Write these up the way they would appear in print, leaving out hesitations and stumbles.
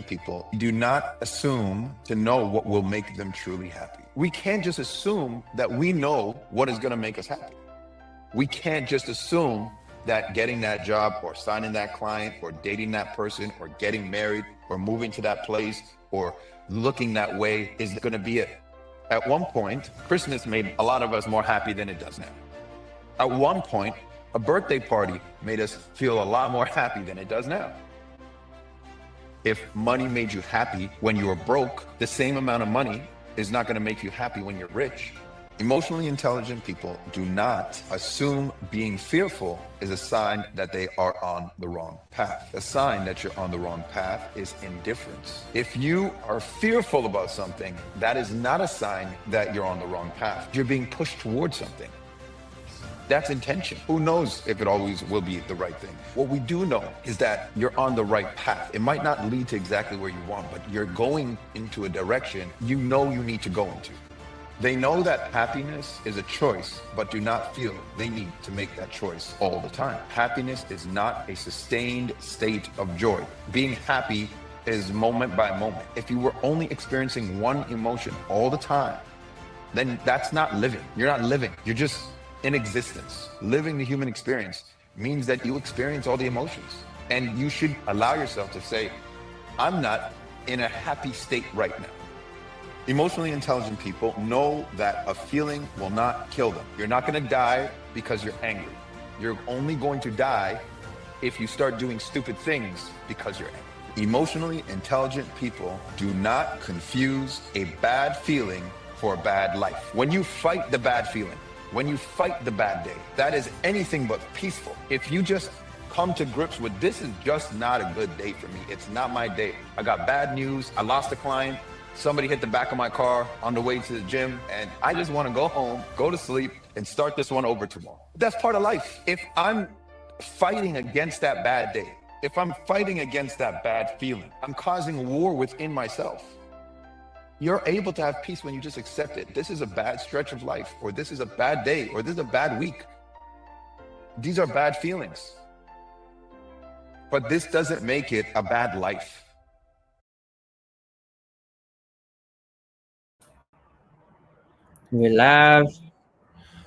people do not assume to know what will make them truly happy. We can't just assume that we know what is going to make us happy. We can't just assume that getting that job or signing that client or dating that person or getting married or moving to that place or looking that way is going to be it. At one point, Christmas made a lot of us more happy than it does now. At one point, a birthday party made us feel a lot more happy than it does now. If money made you happy when you were broke, the same amount of money is not going to make you happy when you're rich. Emotionally intelligent people do not assume being fearful is a sign that they are on the wrong path. A sign that you're on the wrong path is indifference. If you are fearful about something, that is not a sign that you're on the wrong path. You're being pushed towards something. That's intention. Who knows if it always will be the right thing? What we do know is that you're on the right path. It might not lead to exactly where you want, but you're going into a direction you know you need to go into. They know that happiness is a choice, but do not feel they need to make that choice all the time. Happiness is not a sustained state of joy. Being happy is moment by moment. If you were only experiencing one emotion all the time, then that's not living. You're not living. You're just in existence. Living the human experience means that you experience all the emotions. And you should allow yourself to say, I'm not in a happy state right now. Emotionally intelligent people know that a feeling will not kill them. You're not going to die because you're angry. You're only going to die if you start doing stupid things because you're angry. Emotionally intelligent people do not confuse a bad feeling for a bad life. When you fight the bad feeling, when you fight the bad day, that is anything but peaceful. If you just come to grips with this is just not a good day for me. It's not my day. I got bad news. I lost a client. Somebody hit the back of my car on the way to the gym, and I just want to go home, go to sleep, and start this one over tomorrow. That's part of life. If I'm fighting against that bad day, if I'm fighting against that bad feeling, I'm causing war within myself. You're able to have peace when you just accept it. This is a bad stretch of life, or this is a bad day, or this is a bad week. These are bad feelings. But this doesn't make it a bad life. We laugh.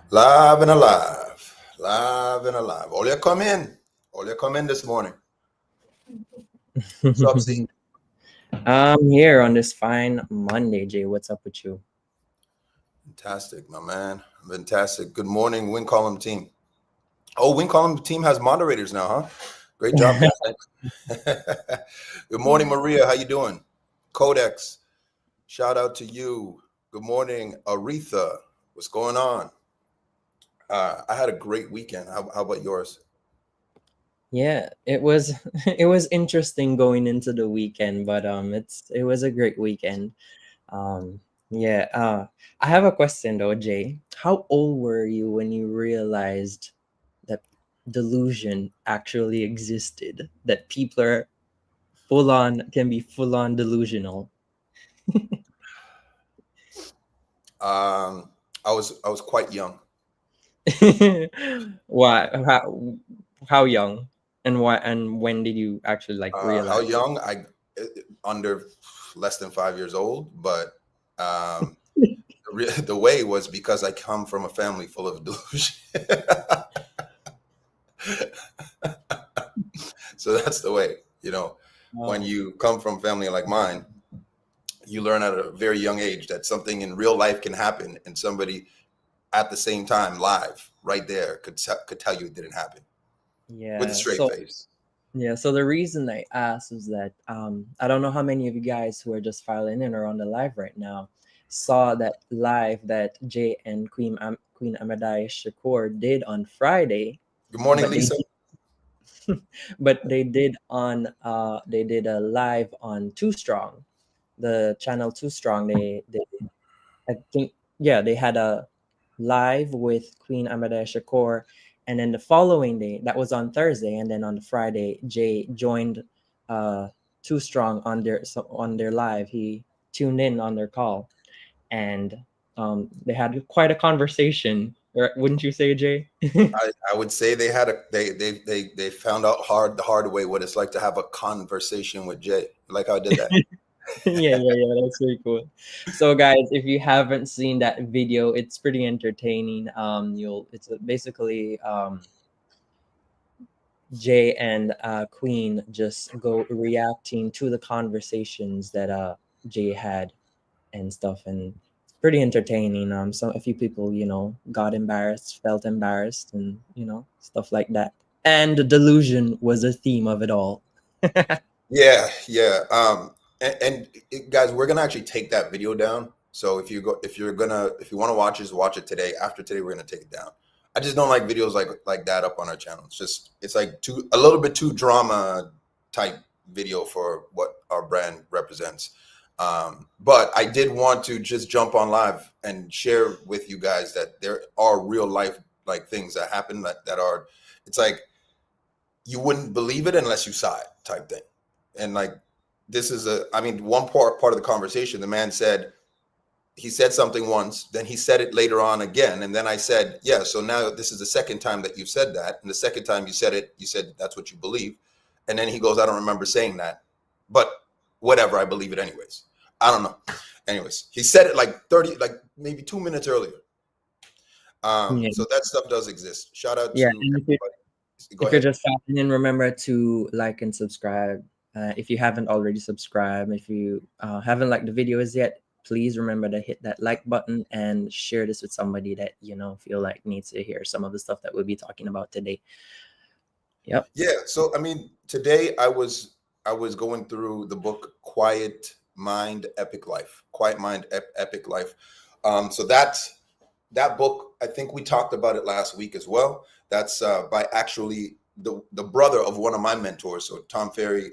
Live and alive. Live and alive. Olia, come in. Olia, come in this morning. What's up, C? I'm here on this fine Monday, Jay. What's up with you? Fantastic, my man. Fantastic. Good morning, Win Column team. Oh, Win Column team has moderators now, huh? Great job, guys. Good morning, Maria. How you doing? Codex, shout out to you. Good morning, Aretha. What's going on? I had a great weekend. How about yours? Yeah, it was it was interesting going into the weekend, but it was a great weekend. Yeah, I have a question though, Jay. How old were you when you realized that delusion actually existed? That people are can be full on delusional? I was quite young. Why? How young? And why? And when did you actually like realize? How young? I under less than 5 years old, but the way was because I come from a family full of delusion. So that's the way, when you come from family like mine, you learn at a very young age that something in real life can happen, and somebody at the same time live right there could tell you it didn't happen. Yeah. With a straight face. Yeah. So the reason I asked is that I don't know how many of you guys who are just filing in or on the live right now saw that live that Jay and Queen Amadai Shakur did on Friday. Good morning, Lisa. But they did a live on Too Strong, the channel Too Strong. They I think, yeah, they had a live with Queen Amadei Shakur, and then the following day, that was on Thursday, and then on the Friday, Jay joined Too Strong on their live. He tuned in on their call, and they had quite a conversation. Wouldn't you say, Jay? I would say they had they found out the hard way what it's like to have a conversation with Jay. Like how I did that. Yeah, that's really cool. So guys, if you haven't seen that video, it's pretty entertaining. It's basically Jay and Queen just go reacting to the conversations that Jay had and stuff, and it's pretty entertaining. A few people, got embarrassed, felt embarrassed, and stuff like that. And the delusion was a theme of it all. Yeah. Guys, we're gonna actually take that video down. So if you want to watch it, watch it today. After today, we're gonna take it down. I just don't like videos like that up on our channel. It's like a little bit too drama type video for what our brand represents. But I did want to just jump on live and share with you guys that there are real life like things that happen that are, it's like you wouldn't believe it unless you saw it type thing. And like, this is one part of the conversation, the man said, he said something once, then he said it later on again. And then I said, yeah, so now this is the second time that you've said that. And the second time you said it, you said that's what you believe. And then he goes, I don't remember saying that, but whatever, I believe it anyways. I don't know. Anyways, he said it like maybe 2 minutes earlier. So that stuff does exist. Shout out to everybody. If you're just stopping in, remember to like and subscribe. If you haven't already subscribed, if you haven't liked the videos yet, please remember to hit that like button and share this with somebody that feel like needs to hear some of the stuff that we'll be talking about today. Yep. Yeah. So today I was going through the book Quiet Mind, Epic Life. Quiet Mind, Epic Life. So that book, I think we talked about it last week as well. That's by actually the brother of one of my mentors. So Tom Ferry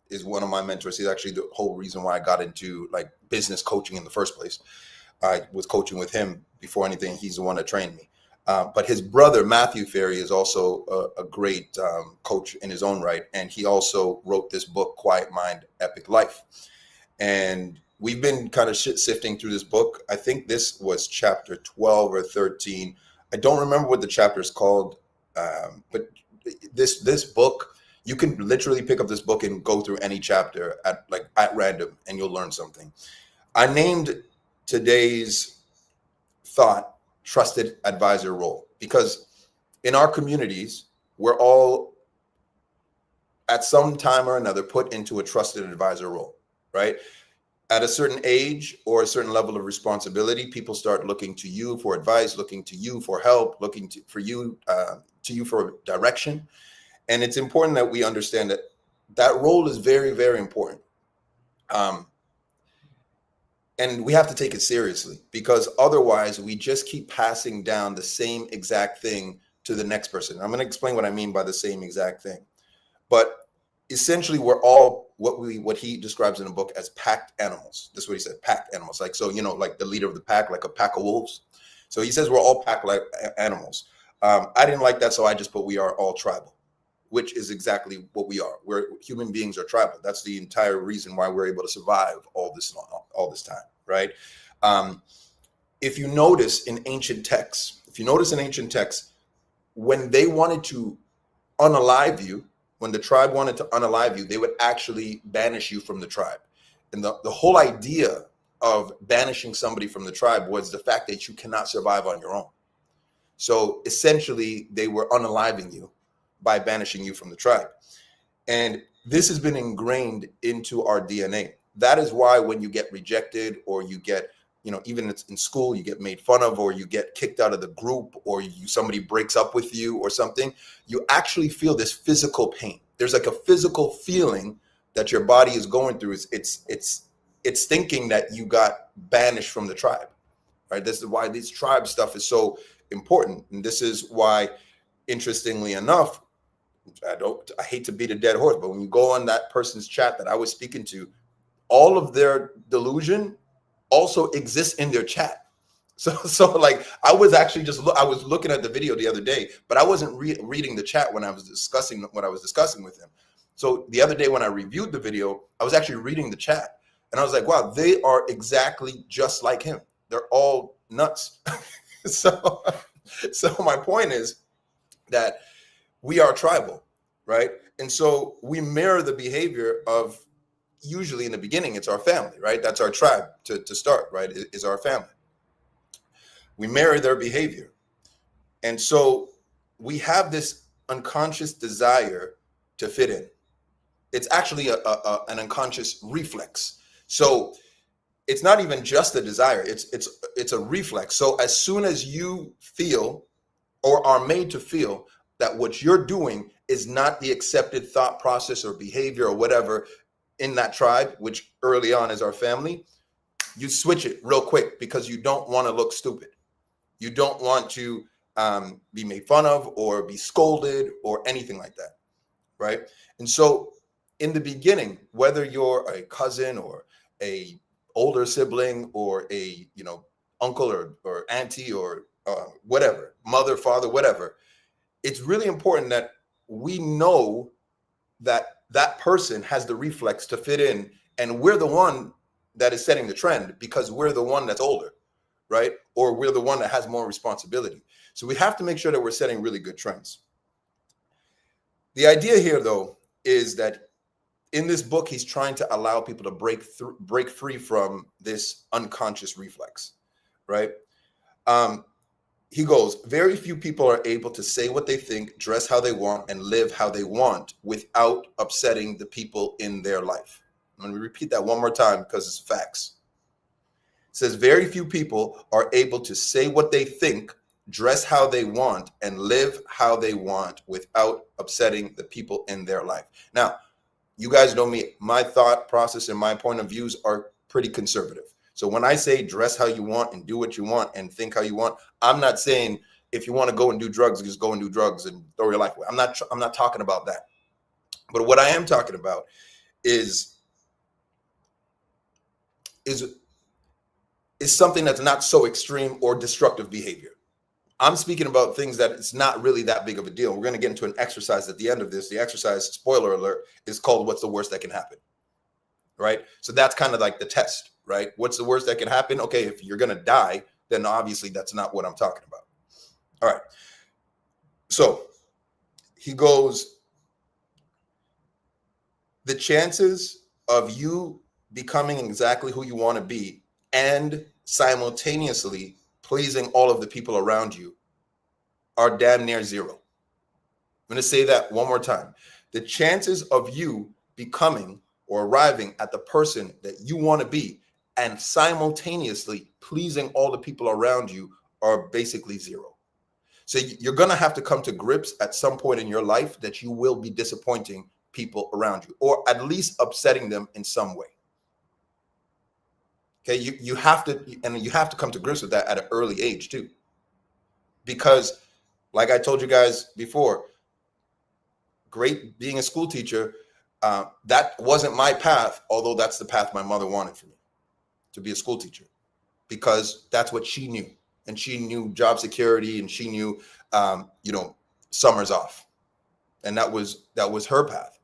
is one of my mentors. He's actually the whole reason why I got into like business coaching in the first place. I was coaching with him before anything. He's the one that trained me. But his brother, Matthew Ferry, is also a great coach in his own right. And he also wrote this book, Quiet Mind, Epic Life. And we've been kind of sifting through this book. I think this was chapter 12 or 13. I don't remember what the chapter is called. But this book, you can literally pick up this book and go through any chapter at random and you'll learn something. I named today's thought trusted advisor role because in our communities, we're all at some time or another put into a trusted advisor role, right? At a certain age or a certain level of responsibility, people start looking to you for advice, looking to you for help, looking for you for direction. And it's important that we understand that role is very, very important. And we have to take it seriously because otherwise we just keep passing down the same exact thing to the next person. I'm going to explain what I mean by the same exact thing. But essentially, we're all what he describes in the book as packed animals. This is what he said, packed animals. Like, so, like the leader of the pack, like a pack of wolves. So he says we're all packed like animals. I didn't like that, so I just put we are all tribal, which is exactly what we are. Human beings are tribal. That's the entire reason why we're able to survive all this time, right? If you notice in ancient texts, when they wanted to unalive you, when the tribe wanted to unalive you, they would actually banish you from the tribe. And the whole idea of banishing somebody from the tribe was the fact that you cannot survive on your own. So essentially, they were unaliving you by banishing you from the tribe. And this has been ingrained into our DNA. That is why when you get rejected or you get, even in school, you get made fun of or you get kicked out of the group or somebody breaks up with you or something, you actually feel this physical pain. There's like a physical feeling that your body is going through. It's thinking that you got banished from the tribe, right? This is why this tribe stuff is so important. And this is why, interestingly enough, I hate to beat a dead horse, but when you go on that person's chat that I was speaking to, all of their delusion also exists in their chat. So like I was actually I was looking at the video the other day, but I wasn't reading the chat when I was discussing what I was discussing with him. So the other day when I reviewed the video, I was actually reading the chat and I was like, wow, they are exactly just like him. They're all nuts. So So my point is that we are tribal, right? And so we mirror the behavior of, usually in the beginning, it's our family, right? That's our tribe to start, right? Is our family. We mirror their behavior. And so we have this unconscious desire to fit in. It's actually an unconscious reflex. So it's not even just a desire, it's a reflex. So as soon as you feel or are made to feel that what you're doing is not the accepted thought process or behavior or whatever in that tribe, which early on is our family, you switch it real quick because you don't want to look stupid. You don't want to be made fun of or be scolded or anything like that, right? And so in the beginning, whether you're a cousin or a older sibling or a uncle or auntie or whatever, mother, father, whatever, it's really important that we know that that person has the reflex to fit in, and we're the one that is setting the trend because we're the one that's older, right? Or we're the one that has more responsibility. So we have to make sure that we're setting really good trends. The idea here, though, is that in this book, he's trying to allow people to break free from this unconscious reflex, right? He goes, very few people are able to say what they think, dress how they want, and live how they want without upsetting the people in their life. Let me repeat that one more time because it's facts. It says very few people are able to say what they think, dress how they want, and live how they want without upsetting the people in their life. Now, you guys know me, my thought process and my point of views are pretty conservative. So when I say dress how you want and do what you want and think how you want, I'm not saying if you want to go and do drugs, just go and do drugs and throw your life away. I'm not talking about that. But what I am talking about is something that's not so extreme or destructive behavior. I'm speaking about things that it's not really that big of a deal. We're going to get into an exercise at the end of this. The exercise, spoiler alert, is called What's the Worst That Can Happen, right? So that's kind of like the test, right? What's the worst that can happen? Okay, if you're going to die, then obviously that's not what I'm talking about. All right. So he goes, the chances of you becoming exactly who you want to be and simultaneously pleasing all of the people around you are damn near zero. I'm going to say that one more time. The chances of you becoming or arriving at the person that you want to be and simultaneously pleasing all the people around you are basically zero. So you're going to have to come to grips at some point in your life that you will be disappointing people around you, or at least upsetting them in some way. Okay, you have to come to grips with that at an early age too. Because like I told you guys before, great being a school teacher, that wasn't my path, although that's the path my mother wanted for me, to be a school teacher, because that's what she knew. And she knew job security, and she knew, summers off. And that was her path.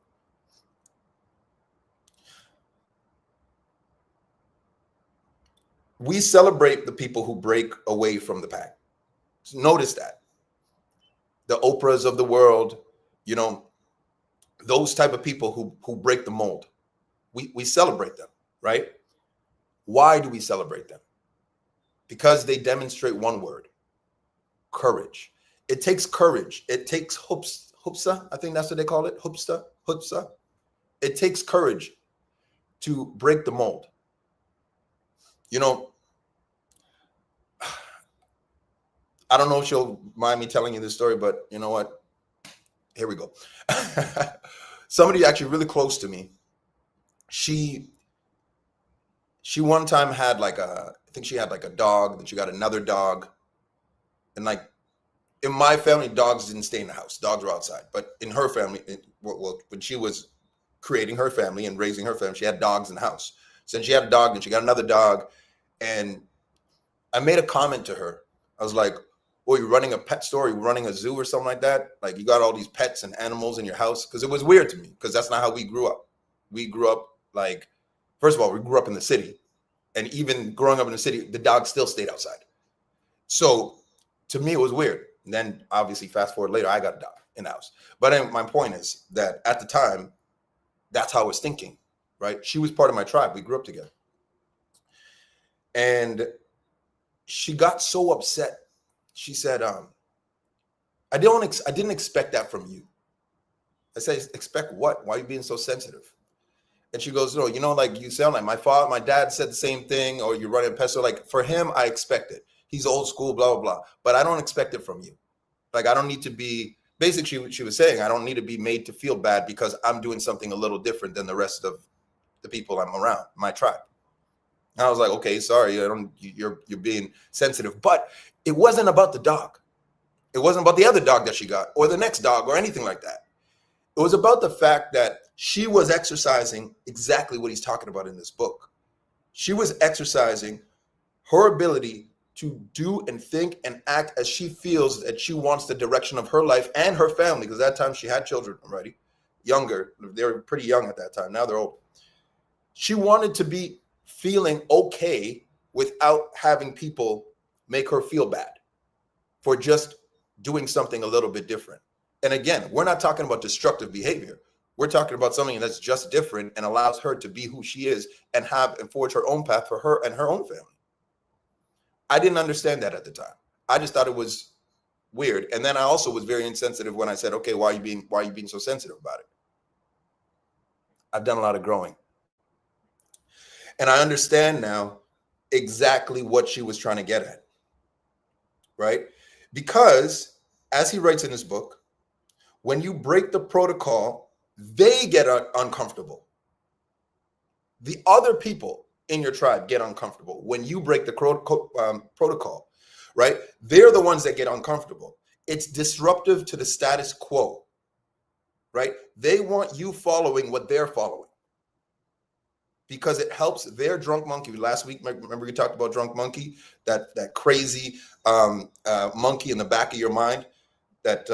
We celebrate the people who break away from the pack. So notice that. The Oprahs of the world, those type of people who break the mold. We celebrate them, right? Why do we celebrate them? Because they demonstrate one word: courage. It takes courage. It takes hupsa. I think that's what they call it. Hupsa. It takes courage to break the mold. I don't know if she'll mind me telling you this story, but you know what? Here we go. Somebody actually really close to me, she one time had I think she had like a dog, then she got another dog. And like in my family, dogs didn't stay in the house. Dogs were outside. But in her family, when she was creating her family and raising her family, she had dogs in the house. So then she had a dog, and she got another dog. And I made a comment to her. I was like, "Oh, you're running a pet store? You're running a zoo or something like that? Like you got all these pets and animals in your house?" Because it was weird to me, because that's not how we grew up. We grew up first of all, we grew up in the city. And even growing up in the city, the dog still stayed outside. So To me, it was weird. And then obviously fast forward later, I got a dog in the house. But my point is that at the time, that's how I was thinking, right? She was part of my tribe. We grew up together. And she got so upset. She said, I didn't expect that from you. I said, expect what? Why are you being so sensitive? And she goes, no, like you sound like my dad said the same thing, or you're running a pesto. Like for him, I expect it. He's old school, blah, blah, blah. But I don't expect it from you. Like, I don't need to be, basically she was saying, I don't need to be made to feel bad because I'm doing something a little different than the rest of the people I'm around, my tribe. And I was like, okay, sorry, you're being sensitive. But it wasn't about the dog. It wasn't about the other dog that she got or the next dog or anything like that. It was about the fact that she was exercising exactly what he's talking about in this book. She was exercising her ability to do and think and act as she feels that she wants the direction of her life and her family, because at that time she had children already, younger. They were pretty young at that time. Now they're old. She wanted to be feeling okay without having people make her feel bad for just doing something a little bit different. And again, we're not talking about destructive behavior. We're talking about something that's just different and allows her to be who she is and forge her own path for her and her own family. I didn't understand that at the time. I just thought it was weird. And then I also was very insensitive when I said, okay, why are you being so sensitive about it? I've done a lot of growing. And I understand now exactly what she was trying to get at, right? Because as he writes in his book, when you break the protocol, they get uncomfortable. The other people in your tribe get uncomfortable when you break the protocol, right? They're the ones that get uncomfortable. It's disruptive to the status quo, right? They want you following what they're following because it helps their drunk monkey. Last week, remember we talked about drunk monkey, that crazy monkey in the back of your mind that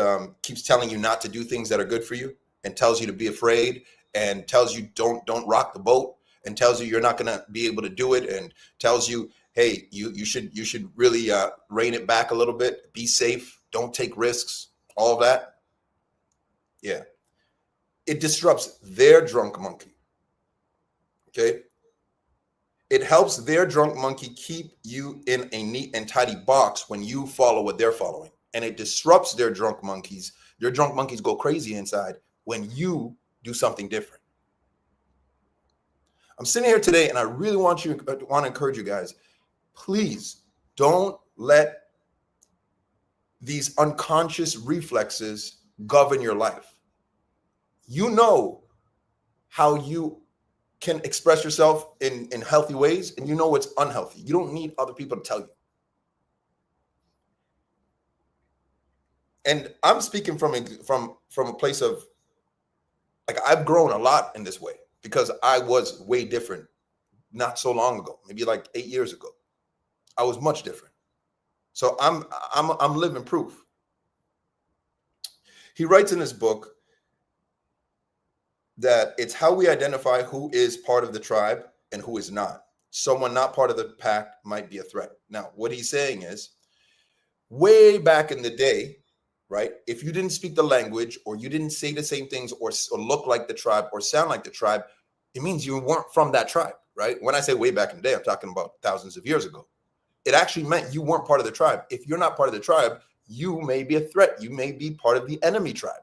keeps telling you not to do things that are good for you and tells you to be afraid and tells you don't rock the boat and tells you you're not going to be able to do it and tells you, hey, you should really rein it back a little bit, be safe, don't take risks, all of that. Yeah. It disrupts their drunk monkey. Okay. It helps their drunk monkey keep you in a neat and tidy box when you follow what they're following. And it disrupts their drunk monkeys. Their drunk monkeys go crazy inside when you do something different. I'm sitting here today and I really want to encourage you guys, please don't let these unconscious reflexes govern your life. You know how you can express yourself in healthy ways, and you know it's unhealthy. You don't need other people to tell you. And I'm speaking from a place of, like, I've grown a lot in this way because I was way different not so long ago, maybe like 8 years ago. I was much different. So I'm living proof. He writes in his book that it's how we identify who is part of the tribe and who is not. Someone not part of the pack might be a threat. Now, what he's saying is, way back in the day, right? If you didn't speak the language or you didn't say the same things or look like the tribe or sound like the tribe, it means you weren't from that tribe, right? When I say way back in the day, I'm talking about thousands of years ago. It actually meant you weren't part of the tribe. If you're not part of the tribe, you may be a threat. You may be part of the enemy tribe,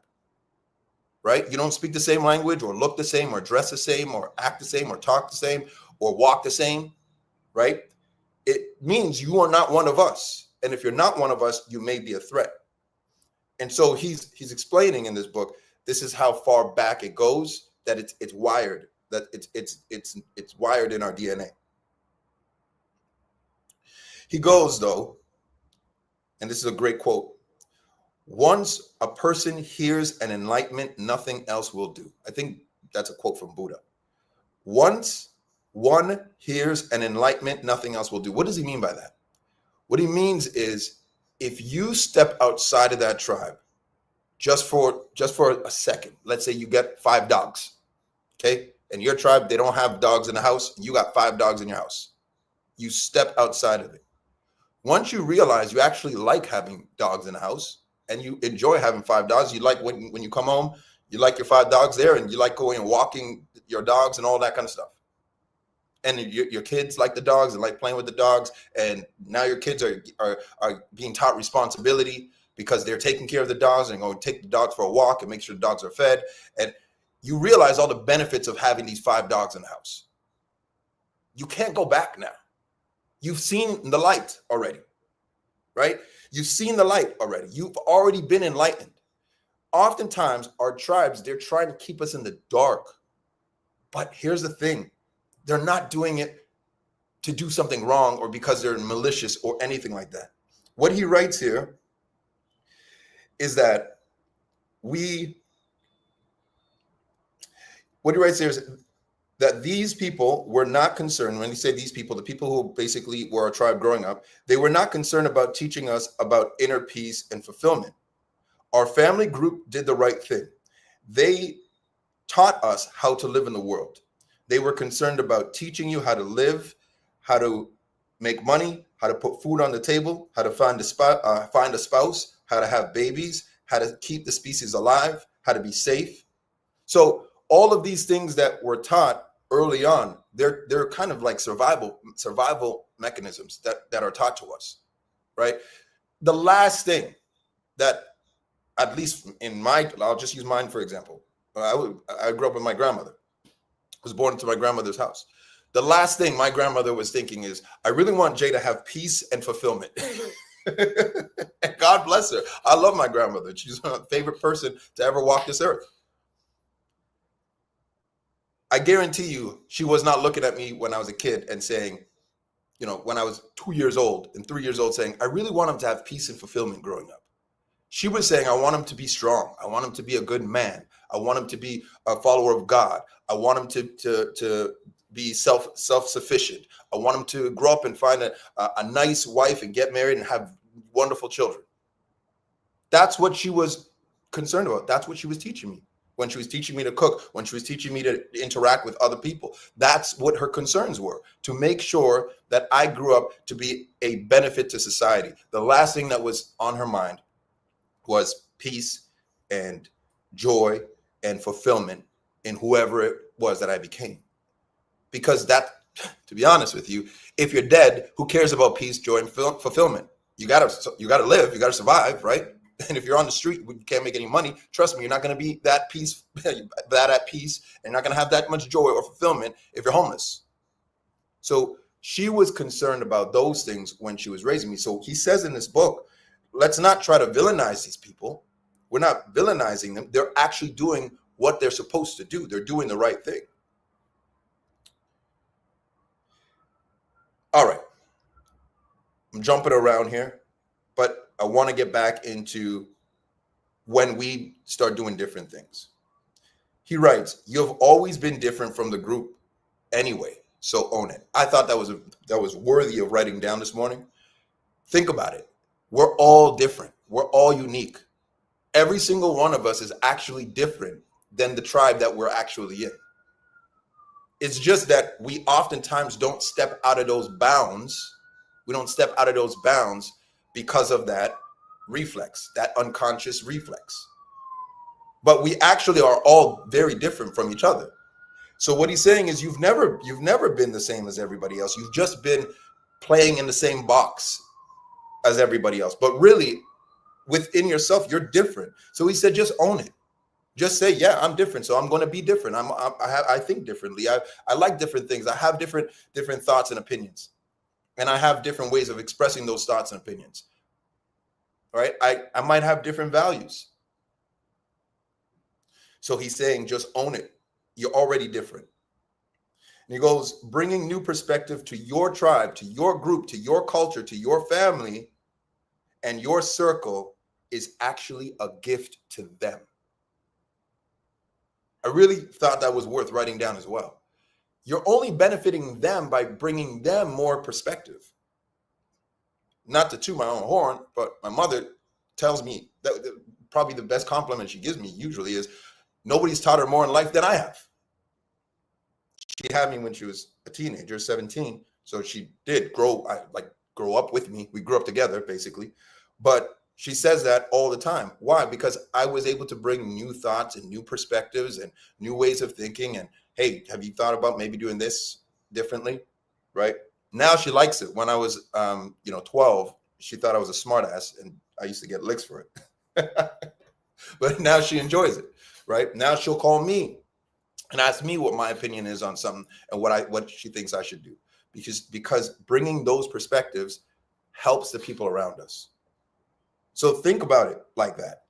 right? You don't speak the same language or look the same or dress the same or act the same or talk the same or walk the same, right? It means you are not one of us. And if you're not one of us, you may be a threat. And so he's explaining in this book, this is how far back it goes, that it's wired, that it's wired in our DNA. He goes, though, and this is a great quote, once a person hears an enlightenment, nothing else will do. I think that's a quote from Buddha. Once one hears an enlightenment, nothing else will do. What does he mean by that? What he means is, if you step outside of that tribe just for a second, let's say you get 5 dogs, okay? And your tribe, they don't have dogs in the house. You got 5 dogs in your house. You step outside of it. Once you realize you actually like having dogs in the house and you enjoy having 5 dogs, you like when you come home, you like your 5 dogs there, and you like going and walking your dogs and all that kind of stuff. And your kids like the dogs and like playing with the dogs. And now your kids are being taught responsibility because they're taking care of the dogs and going to take the dogs for a walk and make sure the dogs are fed. And you realize all the benefits of having these 5 dogs in the house. You can't go back now. You've seen the light already, right? You've seen the light already. You've already been enlightened. Oftentimes, our tribes, they're trying to keep us in the dark. But here's the thing. They're not doing it to do something wrong or because they're malicious or anything like that. What he writes here is that what he writes here is that these people were not concerned. When he said these people, the people who basically were our tribe growing up, they were not concerned about teaching us about inner peace and fulfillment. Our family group did the right thing. They taught us how to live in the world. They were concerned about teaching you how to live, how to make money, how to put food on the table, how to find a spouse, how to have babies, how to keep the species alive, how to be safe. So all of these things that were taught early on, they're kind of like survival mechanisms that are taught to us, right? The last thing that, at least I'll just use mine for example. I grew up with my grandmother. Was born into my grandmother's house. The last thing my grandmother was thinking is, I really want Jay to have peace and fulfillment. And God bless her. I love my grandmother. She's my favorite person to ever walk this earth. I guarantee you, she was not looking at me when I was a kid and saying, when I was 2 years old and 3 years old, saying, I really want him to have peace and fulfillment growing up. She was saying, I want him to be strong. I want him to be a good man. I want him to be a follower of God. I want him to be self-sufficient. I want him to grow up and find a nice wife and get married and have wonderful children. That's what she was concerned about. That's what she was teaching me. When she was teaching me to cook, when she was teaching me to interact with other people. That's what her concerns were, to make sure that I grew up to be a benefit to society. The last thing that was on her mind was peace and joy and fulfillment in whoever it was that I became. Because that, to be honest with you, if you're dead, who cares about peace, joy, and fulfillment? You gotta live, you gotta survive, right? And if you're on the street, you can't make any money. Trust me, you're not gonna be that at peace, and you're not gonna have that much joy or fulfillment if you're homeless. So she was concerned about those things when she was raising me. So he says in this book, let's not try to villainize these people. We're not villainizing them. They're actually doing what they're supposed to do. They're doing the right thing. All right. I'm jumping around here, but I want to get back into when we start doing different things. He writes, you have always been different from the group anyway, so own it. I thought that was worthy of writing down this morning. Think about it. We're all different. We're all unique. Every single one of us is actually different than the tribe that we're actually in. It's just that we oftentimes don't step out of those bounds. We don't step out of those bounds because of that reflex, that unconscious reflex. But we actually are all very different from each other. So what he's saying is you've never been the same as everybody else. You've just been playing in the same box as everybody else. But really, within yourself, you're different. So he said, just own it. Just say, yeah, I'm different. So I'm going to be different. I think differently. I like different things. I have different thoughts and opinions. And I have different ways of expressing those thoughts and opinions. All right. I might have different values. So he's saying, just own it. You're already different. And he goes, bringing new perspective to your tribe, to your group, to your culture, to your family, and your circle is actually a gift to them. I really thought that was worth writing down as well. You're only benefiting them by bringing them more perspective. Not to toot my own horn, but my mother tells me that probably the best compliment she gives me usually is, nobody's taught her more in life than I have. She had me when she was a teenager, 17. So she did grow, like grow up with me. We grew up together, basically. But she says that all the time. Why? Because I was able to bring new thoughts and new perspectives and new ways of thinking. And hey, have you thought about maybe doing this differently? Right? Now she likes it. When I was 12, she thought I was a smartass, and I used to get licks for it. But now she enjoys it. Right? Now she'll call me and ask me what my opinion is on something and what she thinks I should do. Because bringing those perspectives helps the people around us. So think about it like that.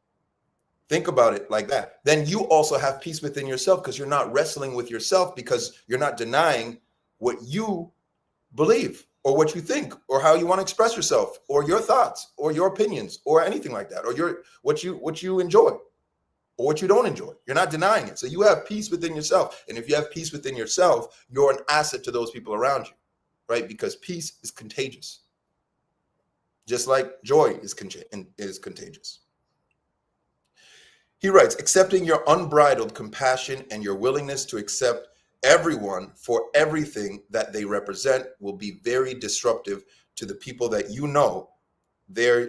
Think about it like that. Then you also have peace within yourself, because you're not wrestling with yourself, because you're not denying what you believe or what you think or how you want to express yourself or your thoughts or your opinions or anything like that, or what you enjoy or what you don't enjoy. You're not denying it. So you have peace within yourself. And if you have peace within yourself, you're an asset to those people around you, right? Because peace is contagious. Just like joy is contagious. He writes, accepting your unbridled compassion and your willingness to accept everyone for everything that they represent will be very disruptive to the people that you know. They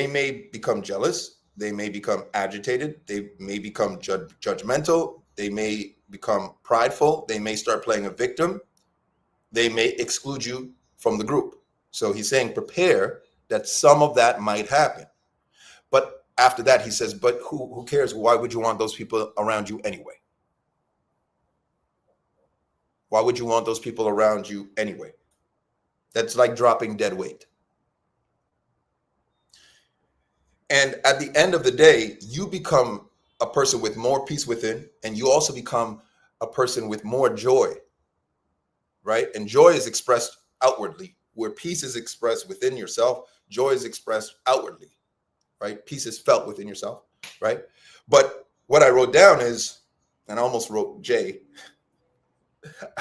may become jealous. They may become agitated. They may become judgmental. They may become prideful. They may start playing a victim. They may exclude you from the group. So he's saying prepare that some of that might happen. But after that, he says, but who cares? Why would you want those people around you anyway? Why would you want those people around you anyway? That's like dropping dead weight. And at the end of the day, you become a person with more peace within, and you also become a person with more joy, right? And joy is expressed outwardly, where peace is expressed within yourself. Joy is expressed outwardly, right? Peace is felt within yourself, right? But what I wrote down is, and I almost wrote J,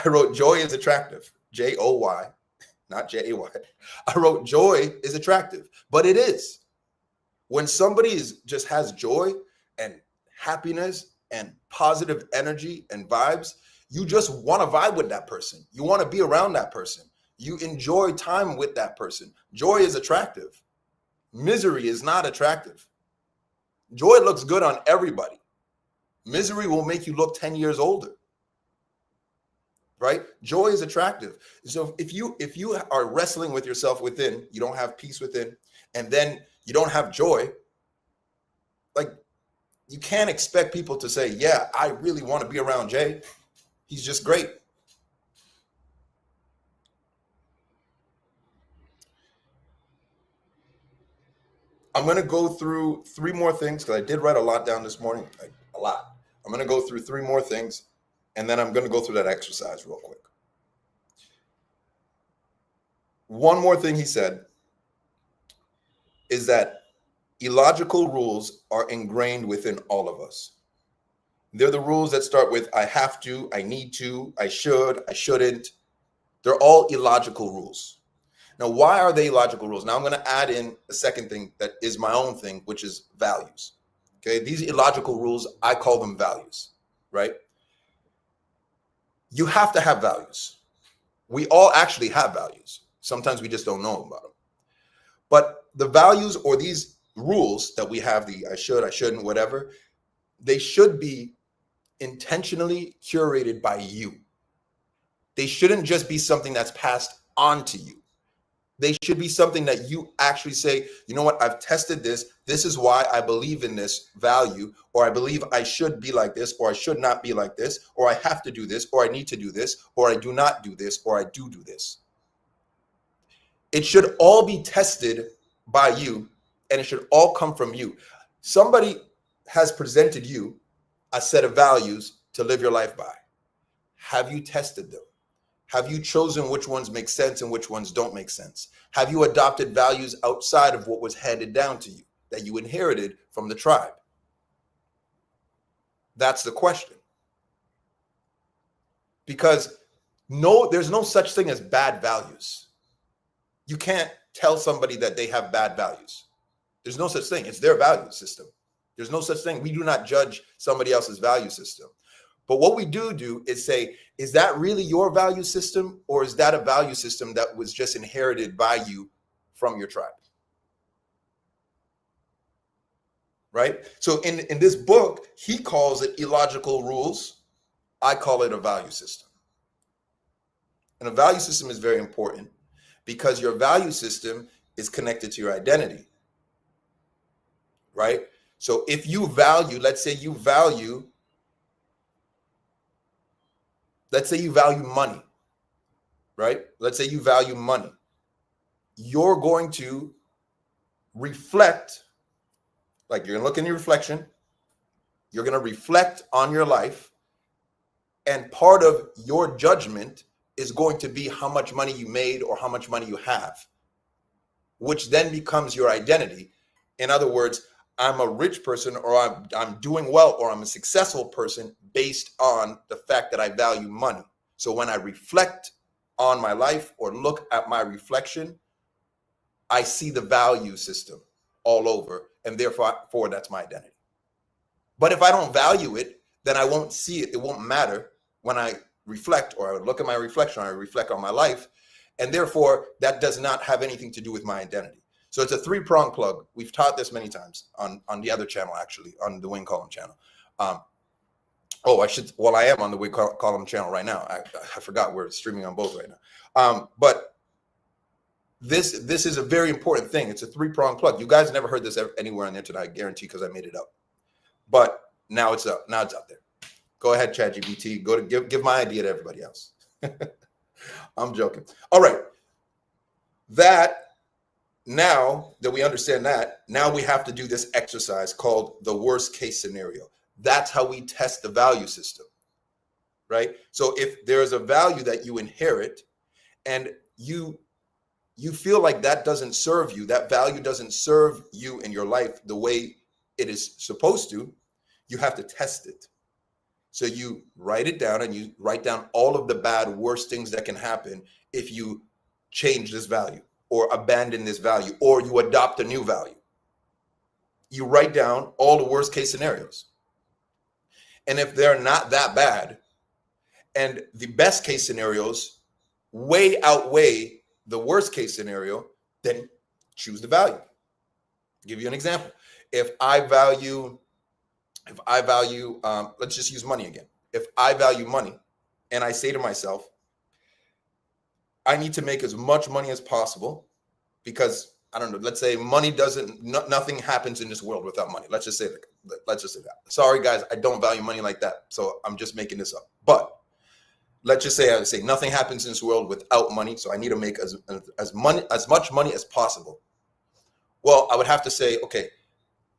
I wrote joy is attractive, Joy, not Jay. I wrote joy is attractive, but it is. When somebody just has joy and happiness and positive energy and vibes, you just want to vibe with that person. You want to be around that person. You enjoy time with that person. Joy is attractive. Misery is not attractive. Joy looks good on everybody. Misery will make you look 10 years older. Right? Joy is attractive. So if you are wrestling with yourself within, you don't have peace within, and then you don't have joy, like, you can't expect people to say, yeah, I really want to be around Jay. He's just great. I'm going to go through 3 more things, because I did write a lot down this morning, like a lot. I'm going to go through 3 more things, and then I'm going to go through that exercise real quick. One more thing he said is that illogical rules are ingrained within all of us. They're the rules that start with I have to, I need to, I should, I shouldn't. They're all illogical rules. Now, why are they illogical rules? Now I'm going to add in a second thing that is my own thing, which is values. Okay, these illogical rules, I call them values, right? You have to have values. We all actually have values. Sometimes we just don't know about them. But the values, or these rules that we have, the I should, I shouldn't, whatever, they should be intentionally curated by you. They shouldn't just be something that's passed on to you. They should be something that you actually say, you know what, I've tested this. This is why I believe in this value, or I believe I should be like this, or I should not be like this, or I have to do this, or I need to do this, or I do not do this, or I do this. It should all be tested by you, and it should all come from you. Somebody has presented you a set of values to live your life by. Have you tested them? Have you chosen which ones make sense and which ones don't make sense? Have you adopted values outside of what was handed down to you, that you inherited from the tribe? That's the question. Because there's no such thing as bad values. You can't tell somebody that they have bad values. There's no such thing. It's their value system. There's no such thing. We do not judge somebody else's value system. But what we do is say, is that really your value system, or is that a value system that was just inherited by you from your tribe? Right? So in this book, he calls it illogical rules. I call it a value system. And a value system is very important because your value system is connected to your identity. Right? So if you value, let's say you value money, right? Let's say you value money. You're going to reflect, like you're going to look in your reflection, you're going to reflect on your life, and part of your judgment is going to be how much money you made or how much money you have, which then becomes your identity. In other words, I'm a rich person, or I'm doing well, or I'm a successful person based on the fact that I value money. So when I reflect on my life or look at my reflection, I see the value system all over, and therefore that's my identity. But if I don't value it, then I won't see it. It won't matter when I reflect, or I look at my reflection, or I reflect on my life, and therefore that does not have anything to do with my identity. So it's a three-prong plug. We've taught this many times on the other channel, actually, on the Win Column channel. I am on the Win Column channel right now. I forgot we're streaming on both right now. But this is a very important thing. It's a three-prong plug. You guys never heard this anywhere on the internet, I guarantee, because I made it up. But now it's up. Now it's out there. Go ahead, ChatGPT. Go to give my idea to everybody else. I'm joking. All right. Now that we understand that, now we have to do this exercise called the worst case scenario. That's how we test the value system, right? So if there's a value that you inherit and you feel like that doesn't serve you, that value doesn't serve you in your life the way it is supposed to, you have to test it. So you write it down, and you write down all of the bad, worst things that can happen if you change this value or abandon this value or you adopt a new value. You write down all the worst case scenarios. And if they're not that bad and the best case scenarios way outweigh the worst case scenario, then choose the value. I'll give you an example. If I value, let's just use money again. If I value money and I say to myself, I need to make as much money as possible because, I don't know, let's say money nothing happens in this world without money. Let's just say that. Sorry, guys, I don't value money like that. So I'm just making this up. But let's just say I would say nothing happens in this world without money. So I need to make as much money as possible. Well, I would have to say, okay,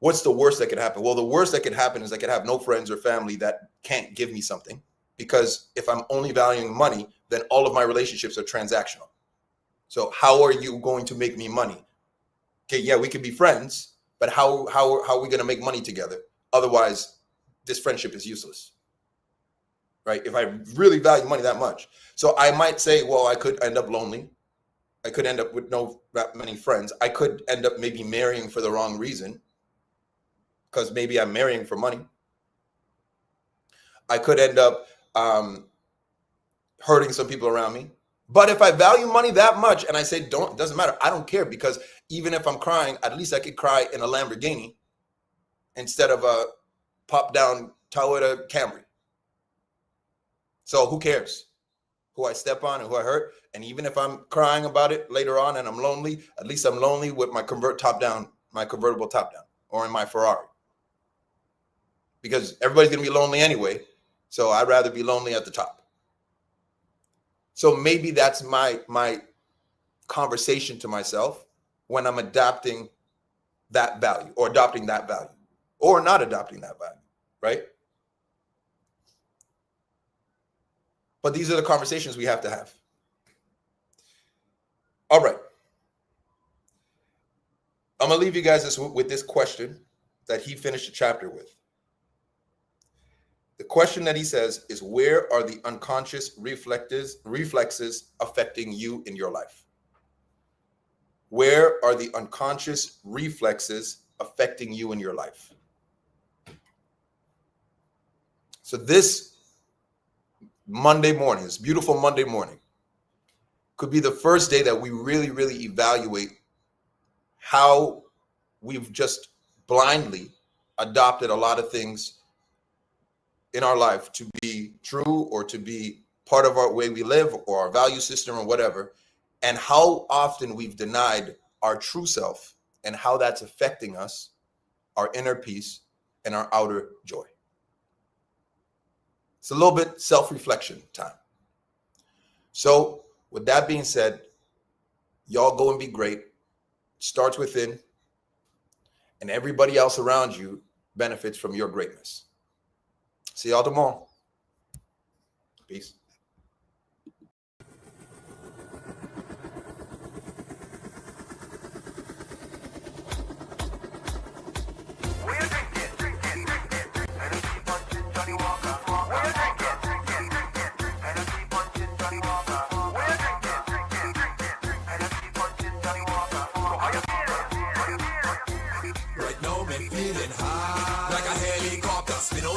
what's the worst that could happen? Well, the worst that could happen is I could have no friends or family that can't give me something, because if I'm only valuing money, then all of my relationships are transactional. So how are you going to make me money? Okay, yeah, we could be friends, but how are we going to make money together? Otherwise, this friendship is useless, right? If I really value money that much. So I might say, well, I could end up lonely. I could end up with that many friends. I could end up maybe marrying for the wrong reason, because maybe I'm marrying for money. I could end up hurting some people around me. But if I value money that much and I say, it doesn't matter, I don't care, because even if I'm crying, at least I could cry in a Lamborghini instead of a pop-down Toyota Camry. So who cares who I step on and who I hurt? And even if I'm crying about it later on and I'm lonely, at least I'm lonely with my convertible top down, or in my Ferrari. Because everybody's going to be lonely anyway. So I'd rather be lonely at the top. So maybe that's my conversation to myself when I'm adopting that value, or adopting that value, or not adopting that value, right? But these are the conversations we have to have. All right. I'm going to leave you guys with this question that he finished the chapter with. The question that he says is, where are the unconscious reflexes affecting you in your life? Where are the unconscious reflexes affecting you in your life? So this Monday morning, this beautiful Monday morning, could be the first day that we really, really evaluate how we've just blindly adopted a lot of things in our life to be true or to be part of our way we live or our value system or whatever, and how often we've denied our true self and how that's affecting us, our inner peace and our outer joy. It's a little bit self-reflection time. So with that being said, y'all go and be great. It starts within, and everybody else around you benefits from your greatness. See y'all tomorrow. Peace.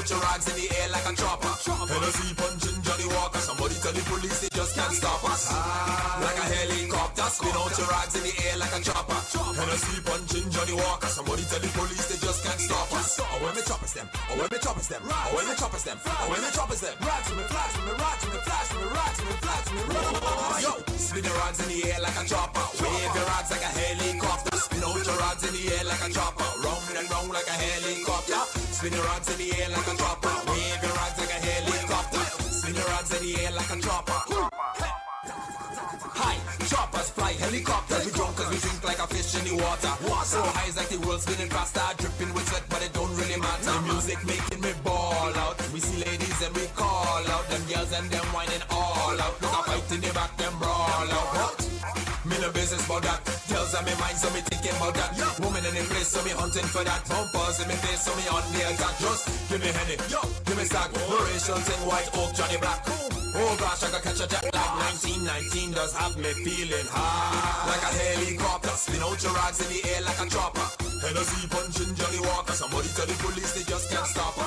Your rags in the air like a chopper. Hennessy punching Johnny Walker. Somebody tell the police they just can't stop us. Like a helicopter. Spin out your rags in the air like a chopper. Hennessy punching Johnny Walker. Somebody tell the police they just can't stop us. Oh, when me choppers them. Oh, when me choppers them. Oh, when me choppers them. Oh, when me choppers them. Rags with me flags with me rags with me flags with me rags with me flags with me. Yo, spin your rags in the air like a chopper. Wave your rags like a helicopter. Spin out your rags in the air like a chopper. Round and round like a helicopter. Spin your rags in the air like a chopper. Wave your rags like a helicopter. Spin your rags in the air like a chopper. Hi, choppers fly, helicopters. We drunk cause we drink like a fish in the water. So high is like the world spinning faster. Dripping with sweat but it don't really matter. The music making me ball out. We see ladies and we call out. Them girls and them whining all out. Look a fight in the back, them brawl out. What? Me no business about that. Girls on me mind, so me thinking about that. Woman in the place, so me hunting for that. Bumpers in me face, so me on the attack. Just give me Henny, yo, give me Stag. No racial thing, white oak, Johnny Black. Oh gosh, I got catch a jet lag. 1919 does have me feeling high. Like a helicopter, spin out your rags in the air like a chopper. Hennessy punching Johnny Walker. Somebody tell the police they just can't stop us.